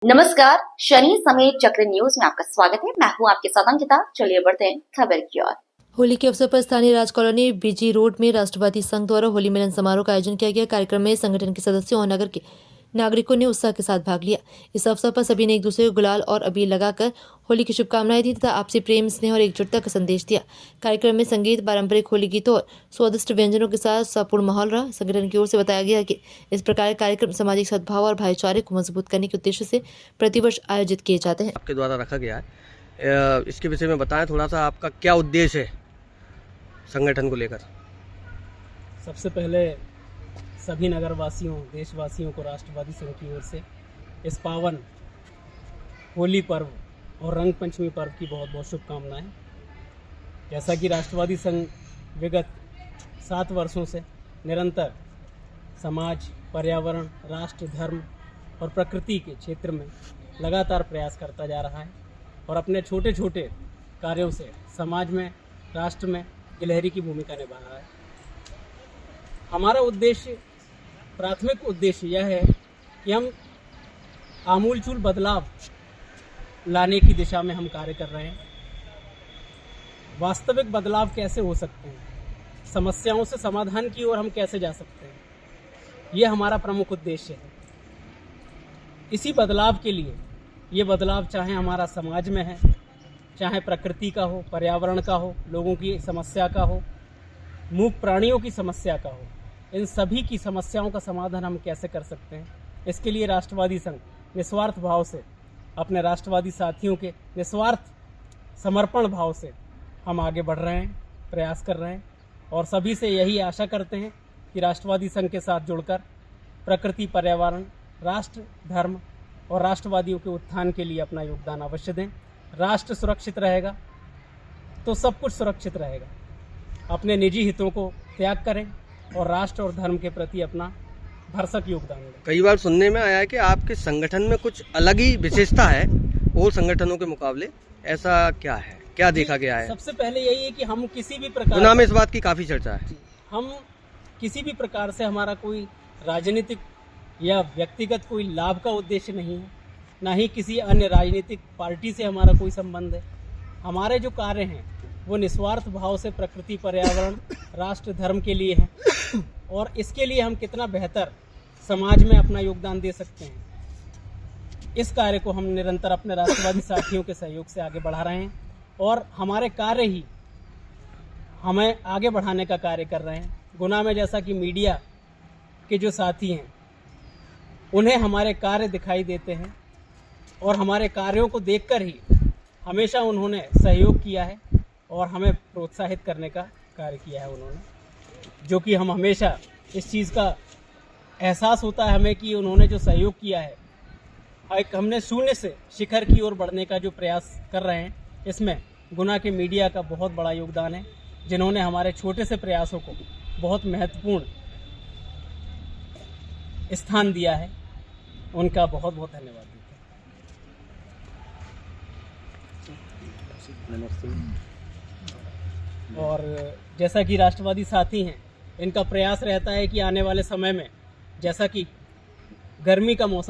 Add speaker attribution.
Speaker 1: नमस्कार, शनि समय चक्र न्यूज में आपका स्वागत है। मैं हूं आपके साथ अंकिता। चलिए बढ़ते हैं खबर की ओर।
Speaker 2: होली के अवसर पर स्थानीय राज कॉलोनी बीजी रोड में राष्ट्रवादी संघ द्वारा होली मिलन समारोह का आयोजन किया गया। कार्यक्रम में संगठन के सदस्यों और नगर के नागरिकों ने उत्साह के साथ भाग लिया। इस अवसर पर सभी ने एक दूसरे को गुलाल और अबीर लगाकर होली की शुभकामनाएं दी तथा आपसी प्रेम, स्नेह और एकजुटता का संदेश दिया। कार्यक्रम में संगीत, पारंपरिक होली गीतों और स्वादिष्ट व्यंजनों के साथ सपूर्ण माहौल रहा। संगठन की ओर से बताया गया कि इस प्रकार कार्यक्रम सामाजिक सद्भाव और भाईचारे को मजबूत करने के उद्देश्य से प्रतिवर्ष आयोजित किए जाते हैं।
Speaker 3: आपके द्वारा रखा गया है, इसके विषय में बताएं थोड़ा सा, आपका क्या उद्देश्य है संगठन को लेकर?
Speaker 4: सबसे पहले सभी नगरवासियों, देशवासियों को राष्ट्रवादी संघ की ओर से इस पावन होली पर्व और रंग पंचमी पर्व की बहुत बहुत शुभकामनाएं। जैसा कि राष्ट्रवादी संघ विगत 7 वर्षों से निरंतर समाज, पर्यावरण, राष्ट्र, धर्म और प्रकृति के क्षेत्र में लगातार प्रयास करता जा रहा है और अपने छोटे छोटे कार्यों से समाज में, राष्ट्र में गिलहरी की भूमिका निभा रहा है। हमारा उद्देश्य, प्राथमिक उद्देश्य यह है कि हम आमूलचूल बदलाव लाने की दिशा में हम कार्य कर रहे हैं। वास्तविक बदलाव कैसे हो सकते हैं, समस्याओं से समाधान की ओर हम कैसे जा सकते हैं, यह हमारा प्रमुख उद्देश्य है। इसी बदलाव के लिए, ये बदलाव चाहे हमारा समाज में है, चाहे प्रकृति का हो, पर्यावरण का हो, लोगों की समस्या का हो, मूक प्राणियों की समस्या का हो, इन सभी की समस्याओं का समाधान हम कैसे कर सकते हैं, इसके लिए राष्ट्रवादी संघ निस्वार्थ भाव से, अपने राष्ट्रवादी साथियों के निस्वार्थ समर्पण भाव से हम आगे बढ़ रहे हैं, प्रयास कर रहे हैं और सभी से यही आशा करते हैं कि राष्ट्रवादी संघ के साथ जुड़कर प्रकृति, पर्यावरण, राष्ट्र, धर्म और राष्ट्रवादियों के उत्थान के लिए अपना योगदान अवश्य दें। राष्ट्र सुरक्षित रहेगा तो सब कुछ सुरक्षित रहेगा। अपने निजी हितों को त्याग करें और राष्ट्र और धर्म के प्रति अपना भरसक योगदान दें।
Speaker 3: कई बार सुनने में आया है कि आपके संगठन में कुछ अलग ही विशेषता है और संगठनों के मुकाबले, ऐसा क्या है, क्या देखा गया है?
Speaker 4: सबसे पहले यही है कि हम किसी भी प्रकार,
Speaker 3: गुना में इस बात की काफी चर्चा है,
Speaker 4: हम किसी भी प्रकार से, हमारा कोई राजनीतिक या व्यक्तिगत कोई लाभ का उद्देश्य नहीं है, ना ही किसी अन्य राजनीतिक पार्टी से हमारा कोई संबंध है। हमारे जो कार्य हैं वो निस्वार्थ भाव से प्रकृति, पर्यावरण, राष्ट्र, धर्म के लिए हैं और इसके लिए हम कितना बेहतर समाज में अपना योगदान दे सकते हैं, इस कार्य को हम निरंतर अपने राष्ट्रवादी साथियों के सहयोग से आगे बढ़ा रहे हैं और हमारे कार्य ही हमें आगे बढ़ाने का कार्य कर रहे हैं। गुना में जैसा कि मीडिया के जो साथी हैं उन्हें हमारे कार्य दिखाई देते हैं और हमारे कार्यों को देखकर ही हमेशा उन्होंने सहयोग किया है और हमें प्रोत्साहित करने का कार्य किया है उन्होंने, जो कि हम हमेशा इस चीज़ का एहसास होता है हमें कि उन्होंने जो सहयोग किया है, एक हमने शून्य से शिखर की ओर बढ़ने का जो प्रयास कर रहे हैं, इसमें गुना के मीडिया का बहुत बड़ा योगदान है, जिन्होंने हमारे छोटे से प्रयासों को बहुत महत्वपूर्ण स्थान दिया है। उनका बहुत बहुत धन्यवाद देते हैं। और जैसा कि राष्ट्रवादी साथी हैं, इनका प्रयास रहता है कि आने वाले समय में, जैसा कि गर्मी का मौसम